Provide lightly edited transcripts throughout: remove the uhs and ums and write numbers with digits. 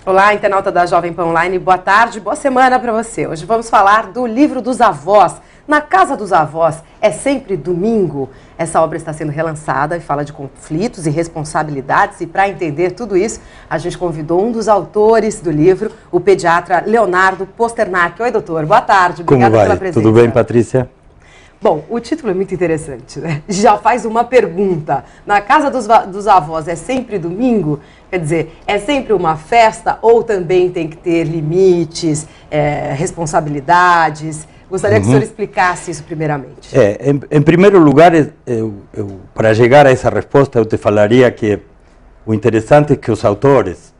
Olá, internauta da Jovem Pan Online, boa tarde, boa semana para você. Hoje vamos falar do livro dos avós. Na Casa dos Avós é sempre domingo. Essa obra está sendo relançada e fala de conflitos e responsabilidades. E para entender tudo isso, a gente convidou um dos autores do livro, o pediatra Leonardo Posternak. Oi, doutor, boa tarde, obrigada pela presença. Tudo bem, Patrícia? Bom, o título é muito interessante, né? Já faz uma pergunta. Na Casa dos Avós é sempre domingo? Quer dizer, é sempre uma festa ou também tem que ter limites, responsabilidades? Gostaria que o senhor explicasse isso primeiramente. Em primeiro lugar, para chegar a essa resposta, eu te falaria que o interessante é que os autores,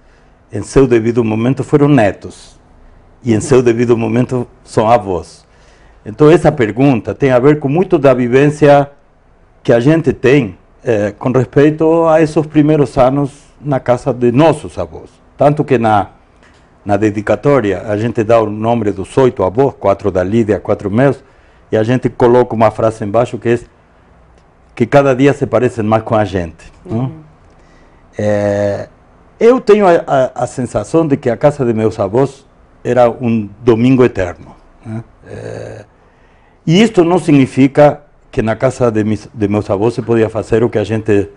em seu devido momento, foram netos. E em seu devido momento, são avós. Então, essa pergunta tem a ver com muito da vivência que a gente tem com respeito a esses primeiros anos na casa de nossos avós. Tanto que na dedicatória a gente dá o nome dos 8 avós, 4 da Lídia, 4 meus, e a gente coloca uma frase embaixo que é que cada dia se parecem mais com a gente. Eu tenho a sensação de que a casa de meus avós era um domingo eterno. E isto não significa que na casa de meus avós se podia fazer o que a gente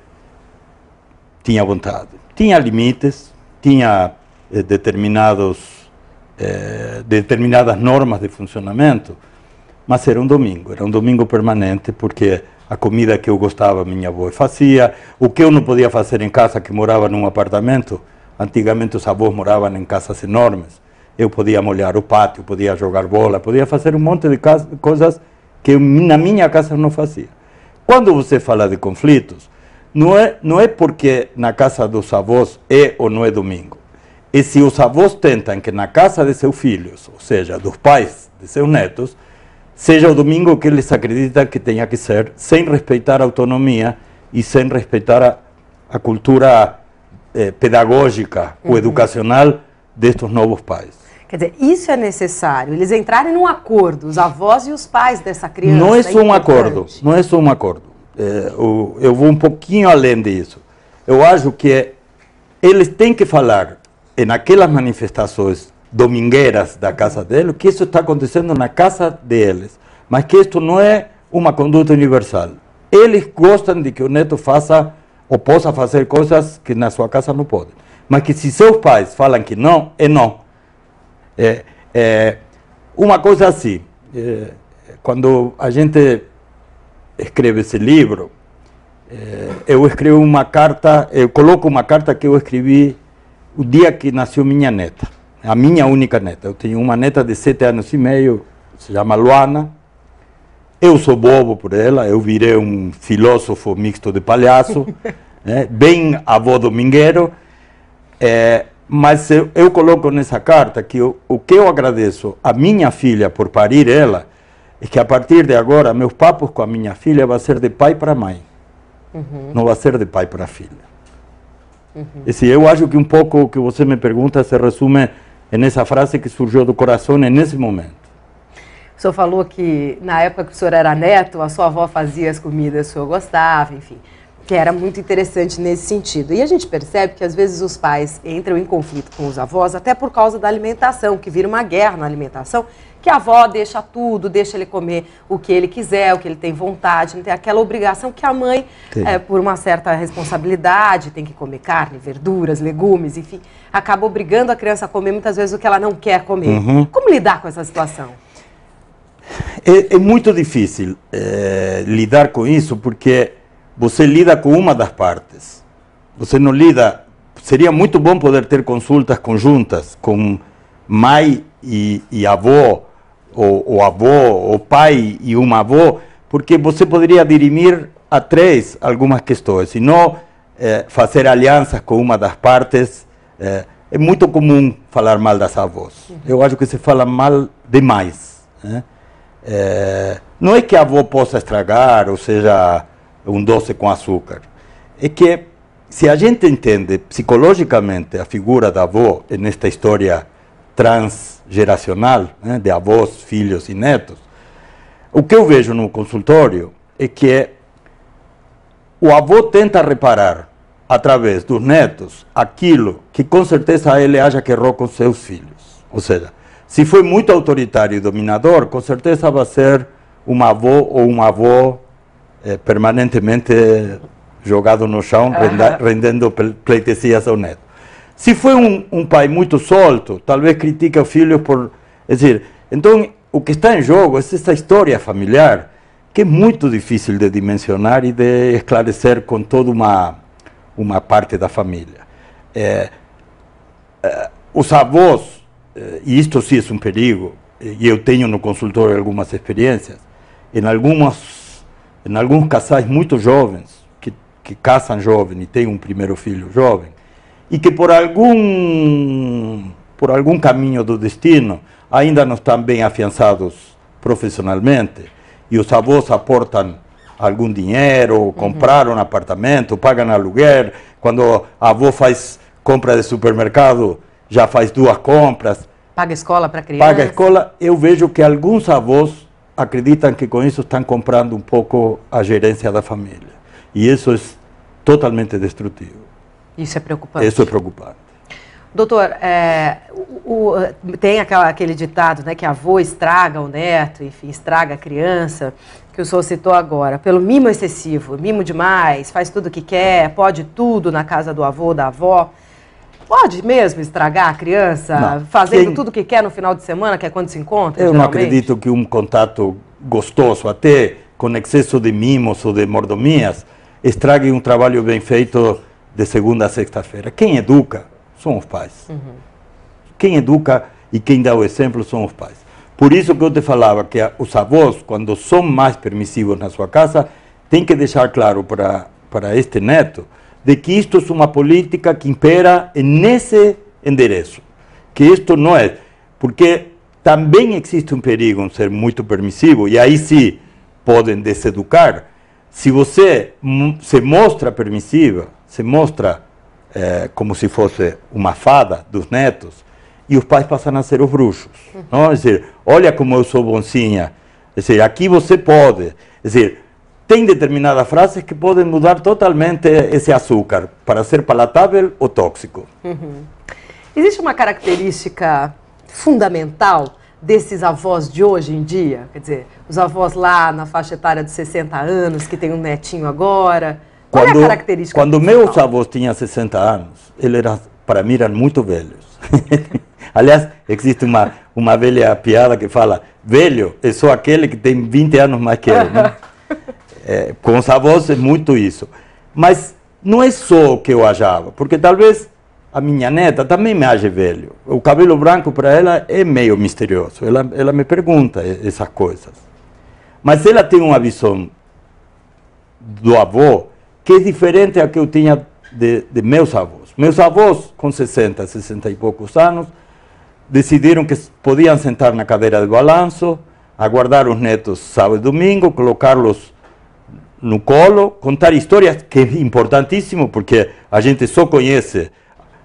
tinha vontade. Tinha limites, tinha determinadas normas de funcionamento, mas era um domingo permanente, porque a comida que eu gostava minha avó fazia, o que eu não podia fazer em casa, que morava num apartamento, antigamente os avós moravam em casas enormes, eu podia molhar o pátio, podia jogar bola, podia fazer um monte de coisas que na minha casa eu não fazia. Quando você fala de conflitos, não é porque na casa dos avós é ou não é domingo. E se os avós tentam que na casa de seus filhos, ou seja, dos pais de seus netos, seja o domingo que eles acreditam que tenha que ser, sem respeitar a autonomia e sem respeitar a cultura pedagógica ou educacional destes novos pais. Quer dizer, isso é necessário, eles entrarem num acordo, os avós e os pais dessa criança. Não é só um acordo, não é só um acordo. Eu vou um pouquinho além disso. Eu acho que eles têm que falar naquelas manifestações domingueiras da casa deles, que isso está acontecendo na casa deles, mas que isto não é uma conduta universal. Eles gostam de que o neto faça ou possa fazer coisas que na sua casa não pode. Mas que se seus pais falam que não, é não. Uma coisa assim, quando a gente escreve esse livro, eu escrevo uma carta, eu coloco uma carta que eu escrevi o dia que nasceu minha neta, a minha única neta. Eu tenho uma neta de 7 anos e meio, se chama Luana. Eu sou bobo por ela, eu virei um filósofo mixto de palhaço, bem avô domingueiro. Mas eu coloco nessa carta que o que eu agradeço a minha filha por parir ela é que a partir de agora meus papos com a minha filha vai ser de pai para mãe, não vai ser de pai para filha. Eu acho que um pouco o que você me pergunta se resume nessa frase que surgiu do coração nesse momento. O senhor falou que na época que o senhor era neto, a sua avó fazia as comidas que o senhor gostava, enfim, que era muito interessante nesse sentido. E a gente percebe que às vezes os pais entram em conflito com os avós até por causa da alimentação, que vira uma guerra na alimentação, que a avó deixa tudo, deixa ele comer o que ele quiser, o que ele tem vontade, não tem aquela obrigação que a mãe, por uma certa responsabilidade, tem que comer carne, verduras, legumes, enfim, acaba obrigando a criança a comer muitas vezes o que ela não quer comer. Como lidar com essa situação? É muito difícil lidar com isso, porque você lida com uma das partes. Você não lida... Seria muito bom poder ter consultas conjuntas com mãe e avô, ou avô, ou pai e uma avó, porque você poderia dirimir a 3 algumas questões, e não fazer alianças com uma das partes. É muito comum falar mal das avós. Eu acho que se fala mal demais. Não é que a avó possa estragar, ou seja, um doce com açúcar. É que se a gente entende psicologicamente a figura da avó nesta história transgeracional, de avós, filhos e netos, o que eu vejo no consultório é que o avô tenta reparar através dos netos, aquilo que com certeza ele acha que errou com seus filhos. Ou seja, se foi muito autoritário e dominador, com certeza vai ser uma avó ou um avô permanentemente jogado no chão, rendendo pleitesias ao neto. Se foi um pai muito solto, talvez critica o filho por... É dizer, então, o que está em jogo é essa história familiar, que é muito difícil de dimensionar e de esclarecer com toda uma parte da família. Os avós, e isto sim é um perigo, e eu tenho no consultório algumas experiências, em alguns casais muito jovens, que casam jovem e têm um primeiro filho jovem, e que por algum caminho do destino ainda não estão bem afiançados profissionalmente, e os avós aportam algum dinheiro, compraram um apartamento, pagam aluguel, quando a avó faz compra de supermercado, já faz 2 compras. Paga escola para criança. Paga escola. Eu vejo que alguns avós acreditam que com isso estão comprando um pouco a gerência da família. E isso é totalmente destrutivo. Isso é preocupante. Isso é preocupante. Doutor, tem aquele ditado, né, que a avó estraga o neto, enfim, estraga a criança, que o senhor citou agora, pelo mimo excessivo, mimo demais, faz tudo o que quer, pode tudo na casa do avô, da avó. Pode mesmo estragar a criança, não, fazendo tudo o que quer no final de semana, que é quando se encontra? Eu não acredito que um contato gostoso, até com excesso de mimos ou de mordomias, estrague um trabalho bem feito de segunda a sexta-feira. Quem educa são os pais. Quem educa e quem dá o exemplo são os pais. Por isso que eu te falava que os avós, quando são mais permissivos na sua casa, tem que deixar claro para este neto de que isto é uma política que impera nesse endereço. Que isto não é. Porque também existe um perigo em ser muito permissivo, e aí sim podem deseducar. Se você se mostra permissiva, se mostra como se fosse uma fada dos netos, e os pais passam a ser os bruxos. Não? É dizer, olha como eu sou bonzinha. É dizer, aqui você pode. É dizer, tem determinadas frases que podem mudar totalmente esse açúcar para ser palatável ou tóxico. Existe uma característica fundamental desses avós de hoje em dia? Quer dizer, os avós lá na faixa etária de 60 anos, que tem um netinho agora. Qual é a característica? Quando meus avós tinham 60 anos, para mim eram muito velhos. Aliás, existe uma velha piada que fala, velho é só aquele que tem 20 anos mais que eu. Né? Com os avós é muito isso. Mas não é só o que eu achava, porque talvez a minha neta também me ache velho. O cabelo branco para ela é meio misterioso. Ela me pergunta essas coisas. Mas ela tem uma visão do avô que é diferente da que eu tinha de meus avós. Meus avós, com 60, 60 e poucos anos, decidiram que podiam sentar na cadeira de balanço, aguardar os netos sábado e domingo, colocá-los no colo, contar histórias, que é importantíssimo, porque a gente só conhece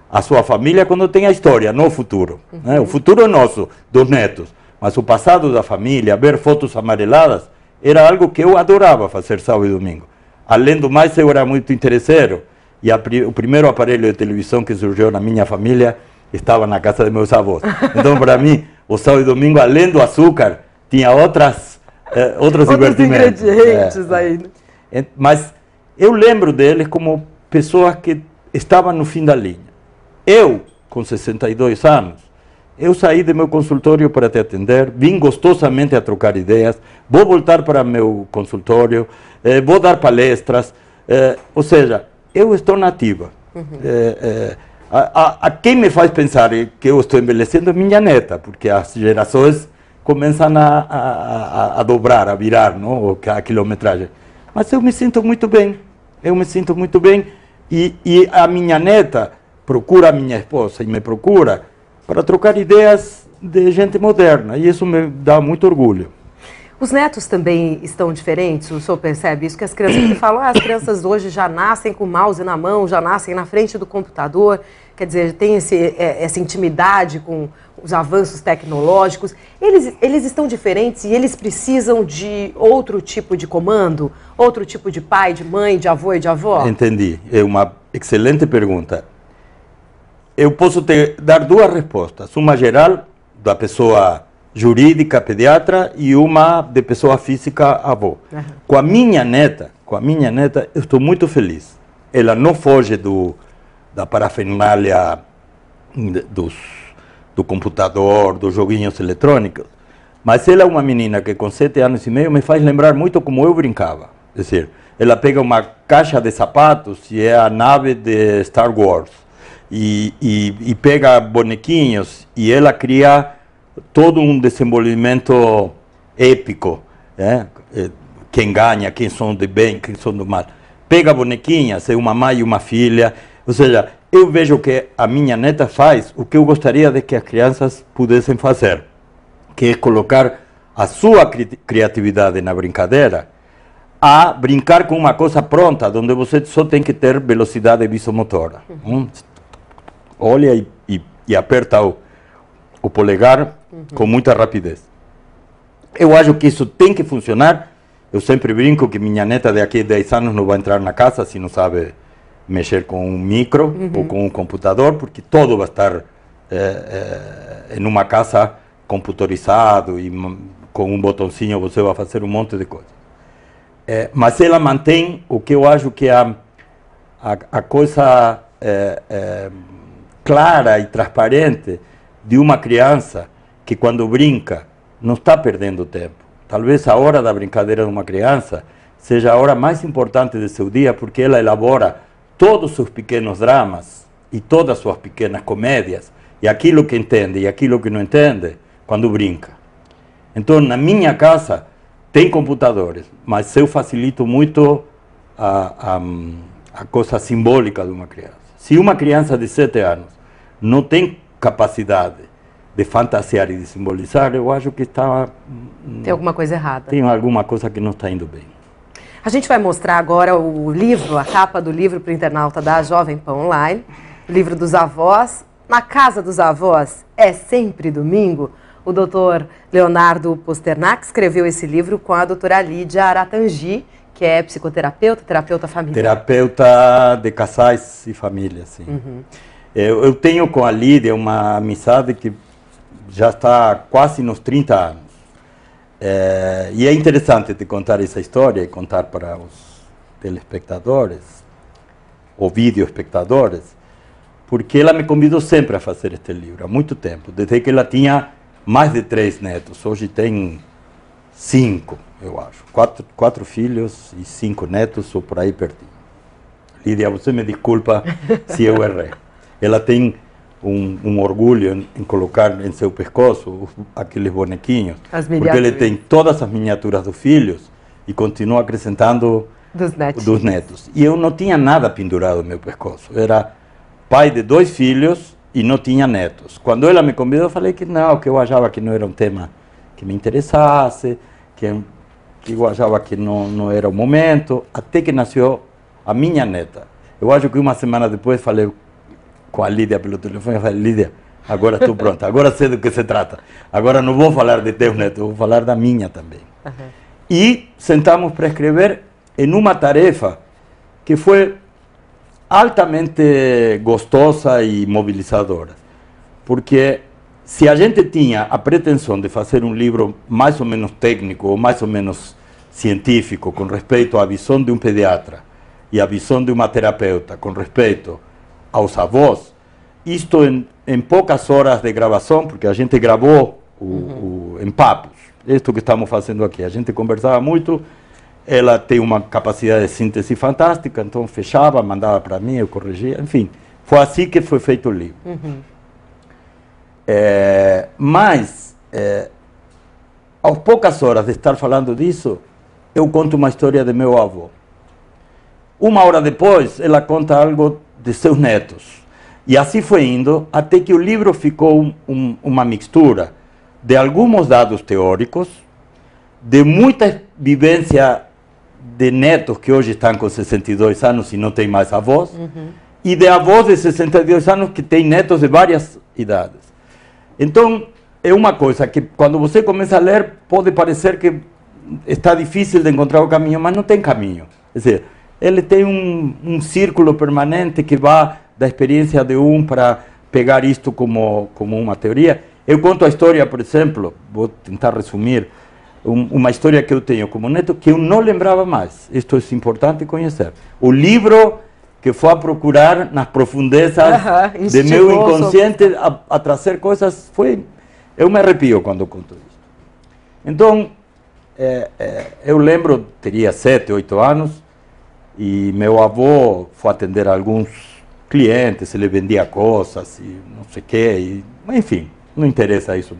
a sua família quando tem a história, não o futuro. Né? O futuro é nosso, dos netos, mas o passado da família, ver fotos amareladas, era algo que eu adorava fazer sábado e domingo. Além do mais, eu era muito interesseiro, e o primeiro aparelho de televisão que surgiu na minha família estava na casa de meus avós. Então, para mim, o sábado e domingo, além do açúcar, tinha outros divertimentos. Ingredientes aí. Mas eu lembro deles como pessoas que estavam no fim da linha. Eu, com 62 anos, eu saí do meu consultório para te atender, vim gostosamente a trocar ideias, vou voltar para meu consultório, vou dar palestras, ou seja, eu estou nativa. A quem me faz pensar que eu estou envelhecendo é minha neta, porque as gerações começam a dobrar, a virar, não? A quilometragem. Mas eu me sinto muito bem, e a minha neta procura a minha esposa e me procura para trocar ideias de gente moderna, e isso me dá muito orgulho. Os netos também estão diferentes? O senhor percebe isso? Que as crianças que falam, as crianças hoje já nascem com o mouse na mão, já nascem na frente do computador. quer dizer, tem essa intimidade com os avanços tecnológicos, eles estão diferentes e eles precisam de outro tipo de comando? Outro tipo de pai, de mãe, de avô e de avó? Entendi. É uma excelente pergunta. Eu posso dar duas respostas. Uma geral, da pessoa jurídica, pediatra, e uma de pessoa física, avô. Uhum. Com a minha neta, eu estou muito feliz. Ela não foge da parafernália do computador, dos joguinhos eletrônicos, mas ela é uma menina que com 7 anos e meio me faz lembrar muito como eu brincava. É dizer, ela pega uma caixa de sapatos e é a nave de Star Wars, e pega bonequinhos e ela cria todo um desenvolvimento épico, né? Quem ganha, quem são do bem, quem são do mal. Pega bonequinhas, é uma mãe e uma filha, ou seja, eu vejo que a minha neta faz o que eu gostaria de que as crianças pudessem fazer, que é colocar a sua criatividade na brincadeira, a brincar com uma coisa pronta, onde você só tem que ter velocidade visomotora. Olha e aperta o polegar com muita rapidez. Eu acho que isso tem que funcionar. Eu sempre brinco que minha neta daqui a 10 anos não vai entrar na casa se não sabe mexer com um micro ou com um computador, porque todo vai estar em uma casa computadorizado e com um botãozinho você vai fazer um monte de coisas. Mas ela mantém o que eu acho que é a coisa clara e transparente de uma criança que quando brinca não está perdendo tempo. Talvez a hora da brincadeira de uma criança seja a hora mais importante do seu dia, porque ela elabora todos os seus pequenos dramas e todas as suas pequenas comédias, e aquilo que entende e aquilo que não entende, quando brinca. Então, na minha casa, tem computadores, mas eu facilito muito a coisa simbólica de uma criança. Se uma criança de 7 anos não tem capacidade de fantasiar e de simbolizar, eu acho que está... Tem alguma coisa errada. Tem alguma coisa que não está indo bem. A gente vai mostrar agora o livro, a capa do livro para o internauta da Jovem Pan Online, o livro dos avós. Na casa dos avós é sempre domingo. O doutor Leonardo Posternak escreveu esse livro com a doutora Lídia Aratangi, que é psicoterapeuta, terapeuta familiar. Terapeuta de casais e família, sim. Eu tenho com a Lídia uma amizade que já está quase nos 30 anos. E é interessante te contar essa história e contar para os telespectadores, ou videoespectadores, porque ela me convidou sempre a fazer este livro, há muito tempo, desde que ela tinha mais de 3 netos, hoje tem 5, eu acho, 4 filhos e 5 netos, ou por aí pertinho. Lídia, você me desculpa se eu errei. Ela tem um orgulho em colocar em seu pescoço aqueles bonequinhos, porque ele tem todas as miniaturas dos filhos e continua acrescentando dos netos. E eu não tinha nada pendurado no meu pescoço. Era pai de 2 filhos e não tinha netos. Quando ela me convidou, eu falei que não, que eu achava que não era um tema que me interessasse, que eu achava que não era o momento, até que nasceu a minha neta. Eu acho que uma semana depois falei com a Lídia pelo telefone, eu falei, Lídia, agora estou pronta, agora sei do que se trata. Agora não vou falar de teus netos, vou falar da minha também. E sentamos para escrever em uma tarefa que foi altamente gostosa e mobilizadora. Porque se a gente tinha a pretensão de fazer um livro mais ou menos técnico ou mais ou menos científico com respeito à visão de um pediatra e à visão de uma terapeuta com respeito aos avós, isto em poucas horas de gravação, porque a gente gravou em papos, isto que estamos fazendo aqui, a gente conversava muito, ela tem uma capacidade de síntese fantástica, então fechava, mandava para mim, eu corrigia, enfim, foi assim que foi feito o livro. Mas, às poucas horas de estar falando disso, eu conto uma história de meu avô. Uma hora depois, ela conta algo de seus netos. E assim foi indo, até que o livro ficou uma mistura de alguns dados teóricos, de muita vivência de netos que hoje estão com 62 anos e não têm mais avós, e de avós de 62 anos que têm netos de várias idades. Então, é uma coisa que quando você começa a ler, pode parecer que está difícil de encontrar o caminho, mas não tem caminho. Quer dizer, ele tem um círculo permanente que vai da experiência de para pegar isto como uma teoria. Eu conto a história, por exemplo, vou tentar resumir, uma história que eu tenho como neto, que eu não lembrava mais. Isto é importante conhecer. O livro que foi a procurar nas profundezas de meu inconsciente a trazer coisas, eu me arrepio quando conto isso. Então, eu lembro, teria 7, 8 anos, e meu avô foi atender alguns clientes, ele vendia coisas, e não sei o quê, enfim, não interessa isso.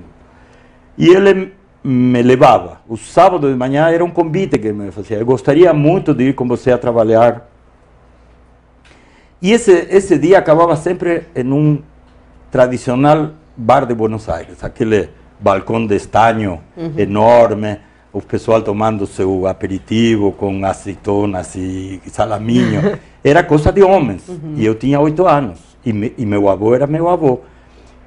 E ele me levava. O sábado de manhã era um convite que me fazia. Eu gostaria muito de ir com você a trabalhar. E esse dia acabava sempre em tradicional bar de Buenos Aires, aquele balcão de estanho enorme, o pessoal tomando seu aperitivo com azeitonas e salaminho. Era coisa de homens. E eu tinha 8 anos. E meu avô era meu avô.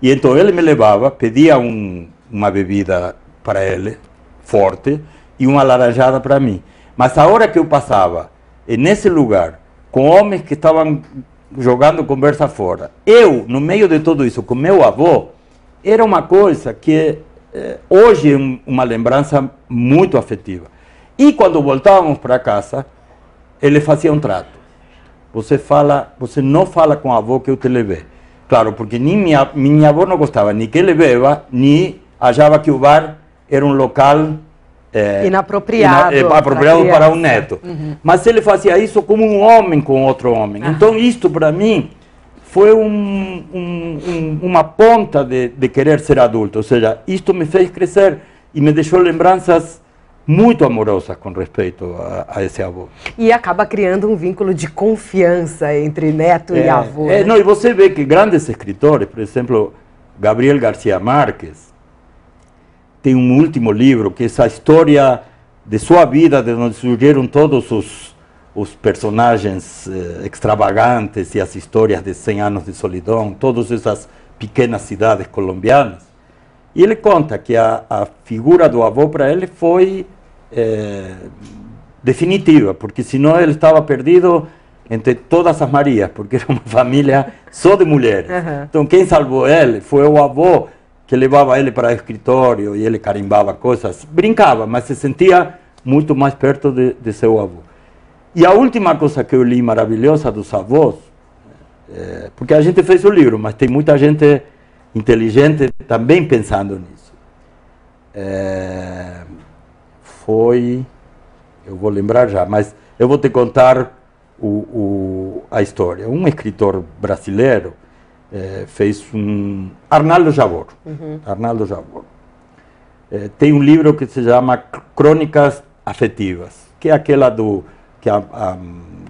E então ele me levava, pedia uma bebida para ele, forte, e uma laranjada para mim. Mas a hora que eu passava nesse lugar, com homens que estavam jogando conversa fora, eu, no meio de tudo isso, com meu avô, era uma coisa que hoje é uma lembrança muito afetiva. E quando voltávamos para casa, ele fazia um trato. Você não fala com o avô que eu te levei. Claro, porque nem minha avó não gostava nem que ele beba, nem achava que o bar era um local inapropriado para um neto. Mas ele fazia isso como um homem com outro homem. Então, isto para mim foi uma ponta de querer ser adulto. Ou seja, isto me fez crescer e me deixou lembranças muito amorosas com respeito a esse avô. E acaba criando um vínculo de confiança entre neto e avô. Né? Não, e você vê que grandes escritores, por exemplo, Gabriel García Márquez, tem um último livro que é a história de sua vida, de onde surgiram todos os personagens extravagantes e as histórias de 100 anos de solidão, todas essas pequenas cidades colombianas. E ele conta que a figura do avô para ele foi definitiva, porque senão ele estava perdido entre todas as Marias, porque era uma família só de mulheres. Então quem salvou ele foi o avô, que levava ele para o escritório e ele carimbava coisas, brincava, mas se sentia muito mais perto de seu avô. E a última coisa que eu li maravilhosa dos avós, porque a gente fez o livro, mas tem muita gente inteligente também pensando nisso. Eu vou lembrar já, mas eu vou te contar a história. Um escritor brasileiro fez Arnaldo Jabor. Arnaldo Jabor. Tem um livro que se chama Crônicas Afetivas, que é aquela que a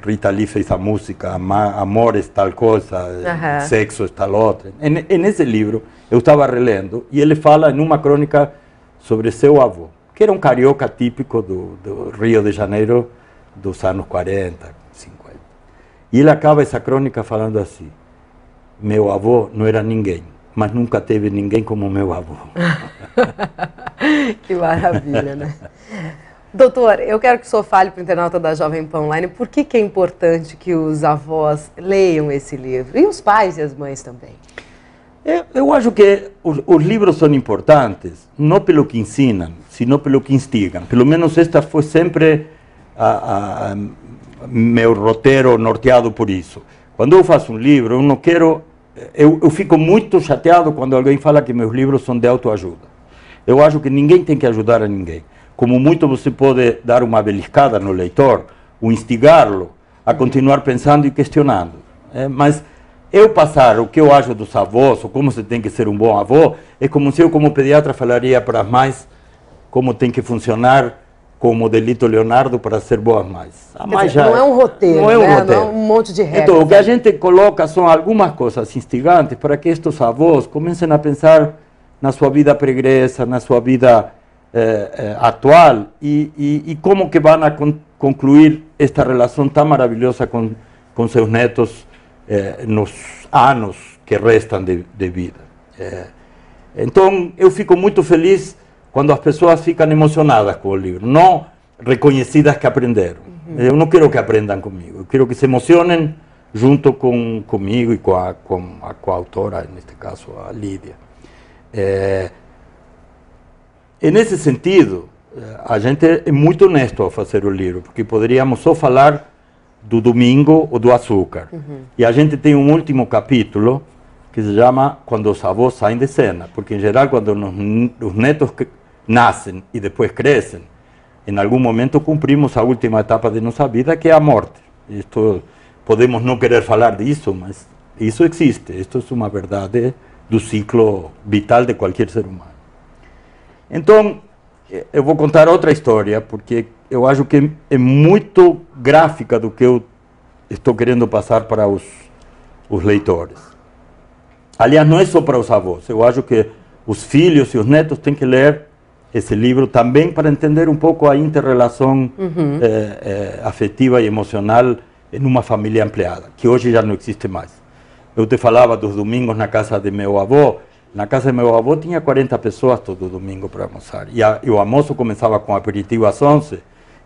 Rita Lee fez a música, amor é tal coisa, sexo é tal outra. Nesse livro, eu estava relendo, e ele fala em uma crônica sobre seu avô, que era um carioca típico do Rio de Janeiro dos anos 40, 50. E ele acaba essa crônica falando assim: meu avô não era ninguém, mas nunca teve ninguém como meu avô. Que maravilha, né? Doutor, eu quero que o senhor fale para o internauta da Jovem Pan Online por que é importante que os avós leiam esse livro, e os pais e as mães também. Eu acho que os livros são importantes, não pelo que ensinam, sino pelo que instigam. Pelo menos esta foi sempre meu roteiro norteado por isso. Quando eu faço um livro, eu não quero... Eu fico muito chateado quando alguém fala que meus livros são de autoajuda. Eu acho que ninguém tem que ajudar a ninguém. Como muito você pode dar uma beliscada no leitor, ou instigá-lo a continuar pensando e questionando. Mas eu passar o que eu acho dos avós, ou como você tem que ser um bom avô, é como se eu, como pediatra, falaria para as mães como tem que funcionar com o modelito Leonardo para ser boas mães. Não é um roteiro, não é um monte de regras. Então, o que a gente coloca são algumas coisas instigantes para que estes avós comecem a pensar na sua vida pregressa, na sua vida atual e como que vão a concluir esta relação tão maravilhosa com seus netos nos anos que restam de vida. Então, eu fico muito feliz quando as pessoas ficam emocionadas com o livro, não reconhecidas que aprenderam. Eu não quero que aprendam comigo, eu quero que se emocionem junto comigo e com a autora, neste caso a Lídia. E nesse sentido, a gente é muito honesto ao fazer o livro, porque poderíamos só falar do domingo ou do açúcar. E a gente tem um último capítulo que se chama Quando os avós saem de cena, porque em geral quando os netos nascem e depois crescem, em algum momento cumprimos a última etapa de nossa vida, que é a morte. Isto, podemos não querer falar disso, mas isso existe. Isto é uma verdade do ciclo vital de qualquer ser humano. Então, eu vou contar outra história, porque eu acho que é muito gráfica do que eu estou querendo passar para os leitores. Aliás, não é só para os avós. Eu acho que os filhos e os netos têm que ler esse livro também para entender um pouco a inter-relação afetiva e emocional em uma família ampliada, que hoje já não existe mais. Eu te falava dos domingos na casa de meu avô. Na casa de meu avô tinha 40 pessoas todo domingo para almoçar. E o almoço começava com aperitivo às 11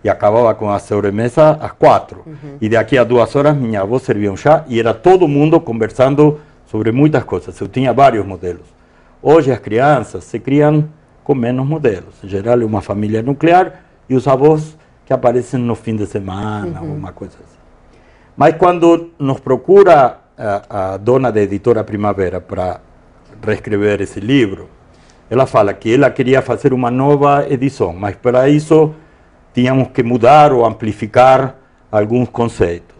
e acabava com a sobremesa às 4. E daqui a 2 horas minha avó servia um chá e era todo mundo conversando sobre muitas coisas. Eu tinha vários modelos. Hoje as crianças se criam com menos modelos. Em geral é uma família nuclear e os avós que aparecem no fim de semana, uma coisa assim. Mas quando nos procura a dona da editora Primavera para reescrever esse livro, ela fala que ela queria fazer uma nova edição, mas para isso tínhamos que mudar ou amplificar alguns conceitos.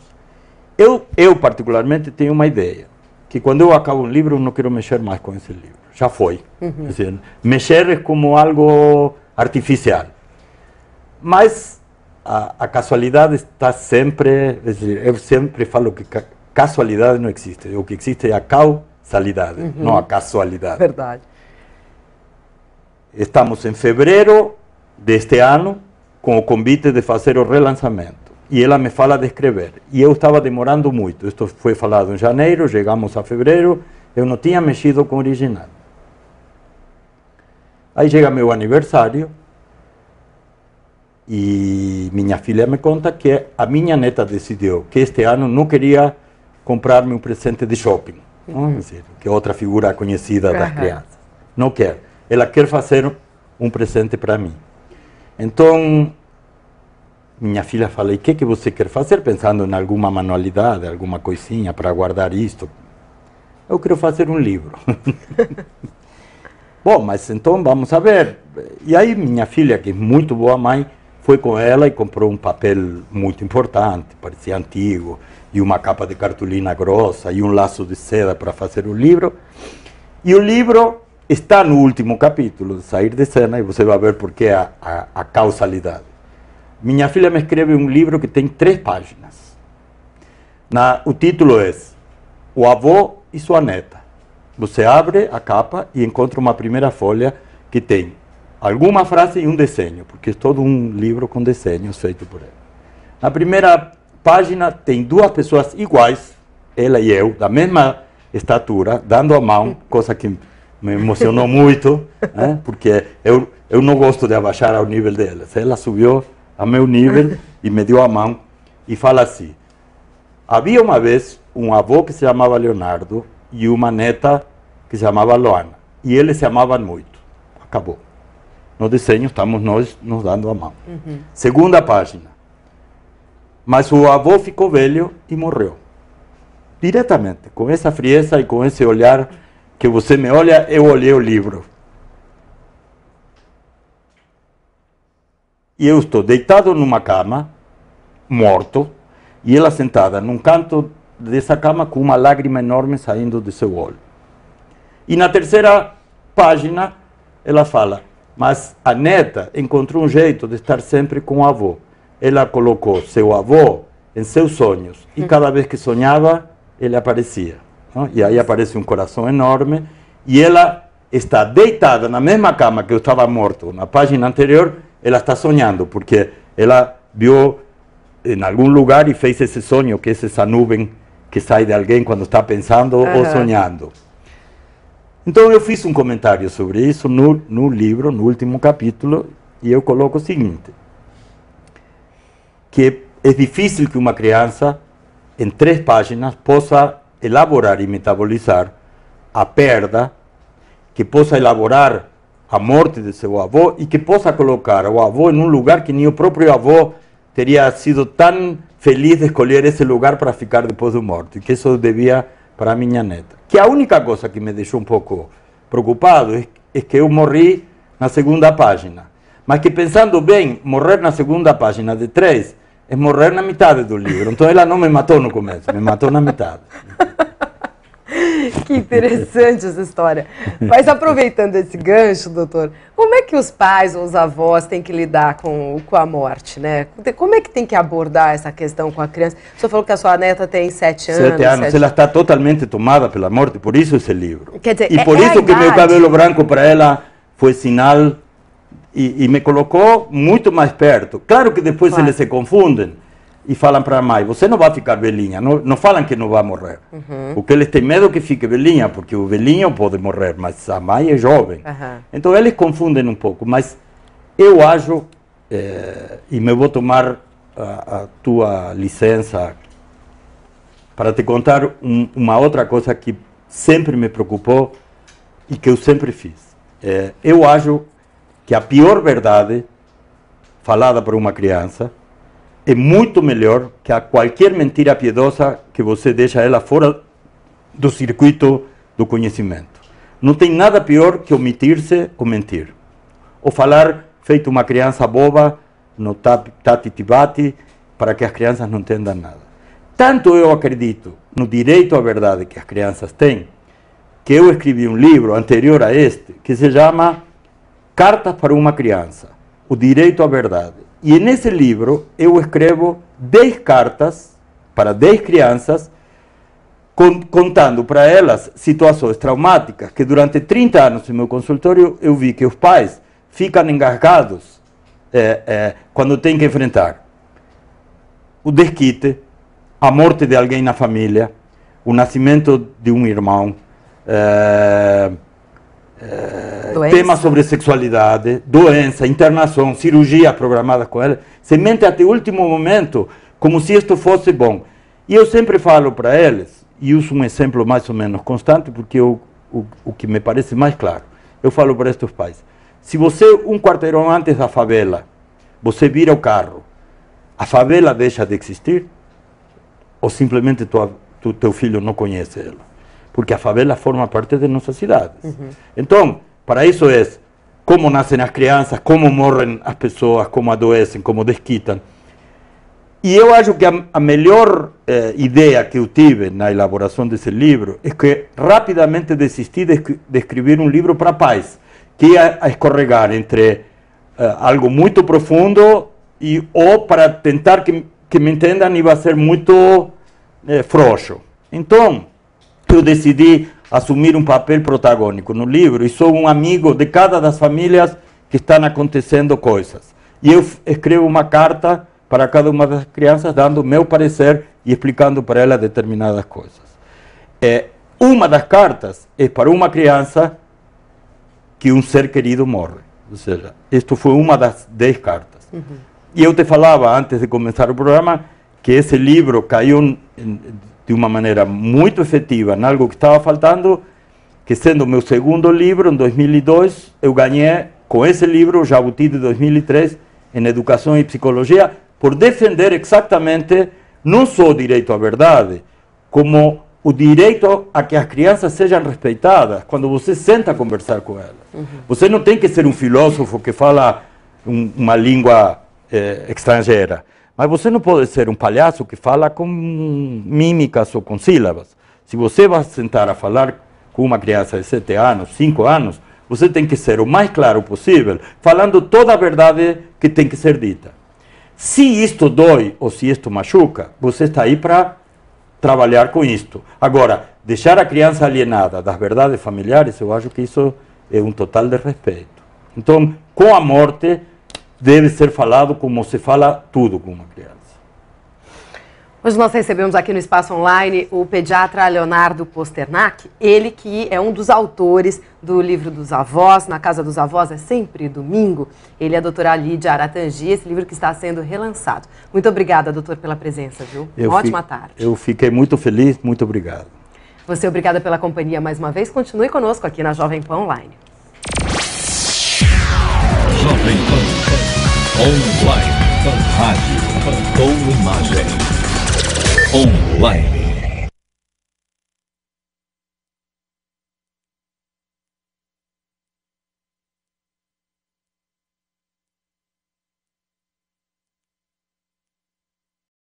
Eu particularmente tenho uma ideia, que quando eu acabo um livro eu não quero mexer mais com esse livro, já foi. Quer dizer, mexer é como algo artificial, mas a casualidade está sempre, quer dizer, eu sempre falo que casualidade não existe, o que existe é a causalidade, não a casualidade. Verdade. Estamos em fevereiro deste ano com o convite de fazer o relançamento. E ela me fala de escrever. E eu estava demorando muito. Isto foi falado em janeiro, chegamos a fevereiro, eu não tinha mexido com o original. Aí chega meu aniversário e minha filha me conta que a minha neta decidiu que este ano não queria comprar-me um presente de shopping. Que é outra figura conhecida das crianças. Não quer. Ela quer fazer um presente para mim. Então, minha filha fala, e o que você quer fazer? Pensando em alguma manualidade, alguma coisinha para guardar isto. Eu quero fazer um livro. Bom, mas então vamos a ver. E aí minha filha, que é muito boa mãe, foi com ela e comprou um papel muito importante, parecia antigo, e uma capa de cartolina grossa, e um laço de seda para fazer o livro. E o livro está no último capítulo, de Sair de Cena, e você vai ver por que a causalidade. Minha filha me escreve um livro que tem 3 páginas. O título é O Avô e Sua Neta. Você abre a capa e encontra uma primeira folha que tem alguma frase e um desenho, porque é todo um livro com desenhos feito por ela. Na primeira página tem 2 pessoas iguais, ela e eu, da mesma estatura, dando a mão, coisa que me emocionou muito, né? Porque eu não gosto de abaixar ao nível delas. Ela subiu a meu nível e me deu a mão e fala assim: havia uma vez um avô que se chamava Leonardo e uma neta que se chamava Loana, e eles se amavam muito. Acabou. No desenho estamos nós nos dando a mão. Segunda página. Mas o avô ficou velho e morreu. Diretamente, com essa frieza e com esse olhar que você me olha, eu olhei o livro. E eu estou deitado numa cama, morto, e ela sentada num canto dessa cama com uma lágrima enorme saindo do seu olho. E na terceira página, ela fala, mas a neta encontrou um jeito de estar sempre com o avô. Ela colocou seu avô em seus sonhos, e cada vez que sonhava, ele aparecia. Não? E aí aparece um coração enorme, e ela está deitada na mesma cama que eu estava morto. Na página anterior, ela está sonhando, porque ela viu em algum lugar e fez esse sonho, que é essa nuvem que sai de alguém quando está pensando ou sonhando. Então eu fiz um comentário sobre isso no livro, no último capítulo, e eu coloco o seguinte, que é difícil que uma criança, em 3 páginas, possa elaborar e metabolizar a perda, que possa elaborar a morte de seu avô e que possa colocar o avô em um lugar que nem o próprio avô teria sido tão feliz de escolher esse lugar para ficar depois do morto, e que isso devia para a minha neta. Que a única coisa que me deixou um pouco preocupado é que eu morri na 2ª página, mas que pensando bem, morrer na 2ª página de 3 é morrer na metade do livro, então ela não me matou no começo, me matou na metade. Que interessante essa história. Mas aproveitando esse gancho, doutor, como é que os pais ou os avós têm que lidar com a morte, né? Como é que tem que abordar essa questão com a criança? O senhor falou que a sua neta tem 7 anos. 7 anos, ela está totalmente tomada pela morte, por isso esse livro. Quer dizer, e por isso que meu cabelo branco para ela foi sinal e me colocou muito mais perto. Claro que depois eles se confundem e falam para a mãe, você não vai ficar velhinha, não falam que não vai morrer. Porque eles têm medo que fique velhinha, porque o velhinho pode morrer, mas a mãe é jovem. Então eles confundem um pouco, mas eu acho, e me vou tomar a tua licença para te contar uma outra coisa que sempre me preocupou e que eu sempre fiz. Eu acho que a pior verdade falada por uma criança é muito melhor que a qualquer mentira piedosa que você deixa ela fora do circuito do conhecimento. Não tem nada pior que omitir-se ou mentir. Ou falar feito uma criança boba no tati-tibati para que as crianças não entendam nada. Tanto eu acredito no direito à verdade que as crianças têm, que eu escrevi um livro anterior a este, que se chama Cartas para uma Criança, o direito à verdade. E nesse livro eu escrevo 10 cartas para 10 crianças, contando para elas situações traumáticas que durante 30 anos no meu consultório eu vi que os pais ficam engasgados quando têm que enfrentar o desquite, a morte de alguém na família, o nascimento de um irmão, temas sobre sexualidade, doença, internação, cirurgia programada com ela, se mente até o último momento como se isto fosse bom. E eu sempre falo para eles, e uso um exemplo mais ou menos constante, porque o que me parece mais claro, eu falo para estes pais, se você, um quarteirão antes da favela, você vira o carro, a favela deixa de existir? Ou simplesmente teu filho não conhece ela? Porque a favela forma parte de nossas cidades. Então, para isso é como nascem as crianças, como morrem as pessoas, como adoecem, como desquitam. E eu acho que a melhor ideia que eu tive na elaboração desse livro é que rapidamente desisti de escrever um livro para pais, que ia a escorregar entre algo muito profundo ou para tentar que me entendam ia ser muito frouxo. Então, eu decidi assumir um papel protagônico no livro e sou um amigo de cada das famílias que estão acontecendo coisas. E eu escrevo uma carta para cada uma das crianças, dando o meu parecer e explicando para elas determinadas coisas. Uma das cartas é para uma criança que um ser querido morre. Ou seja, isto foi uma das 10 cartas. E eu te falava, antes de começar o programa, que esse livro caiu de uma maneira muito efetiva em algo que estava faltando, que sendo o meu segundo livro, em 2002, eu ganhei com esse livro, o Jabuti de 2003, em Educação e Psicologia, por defender exatamente não só o direito à verdade, como o direito a que as crianças sejam respeitadas quando você senta a conversar com elas. Você não tem que ser um filósofo que fala uma língua estrangeira, mas você não pode ser um palhaço que fala com mímicas ou com sílabas. Se você vai sentar a falar com uma criança de 7 anos, 5 anos, você tem que ser o mais claro possível, falando toda a verdade que tem que ser dita. Se isto dói ou se isto machuca, você está aí para trabalhar com isto. Agora, deixar a criança alienada das verdades familiares, eu acho que isso é um total desrespeito. Então, com a morte, deve ser falado como se fala tudo com uma criança. Hoje nós recebemos aqui no Espaço Online o pediatra Leonardo Posternak, ele que é um dos autores do livro dos avós, Na Casa dos Avós é Sempre Domingo. Ele é a doutora Lídia Aratangi, esse livro que está sendo relançado. Muito obrigada, doutor, pela presença, viu? Uma ótima tarde. Eu fiquei muito feliz, muito obrigado. Você, obrigada pela companhia mais uma vez. Continue conosco aqui na Jovem Pan Online. Jovem Pan Online, Pan Rádio, Pan com imagem. Online.